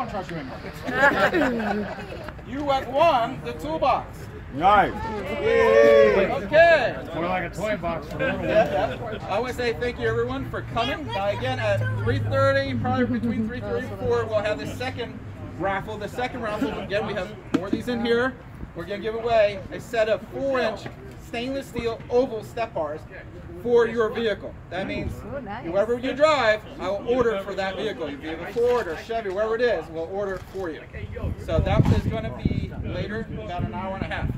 don't trust you anymore. You have won the toolbox. Nice. Okay. More like a toy box for little ones. Yeah. I want to say thank you everyone for coming. Again, at 3:30, probably between 3:30 and 4, we'll have the second raffle. The second raffle, again, we have more of these in here. We're going to give away a set of 4-inch stainless steel oval step bars for your vehicle. That means whoever you drive, I will order for that vehicle. If you have a Ford or Chevy, wherever it is, we'll order it for you. So that is going to be later, about an hour and a half.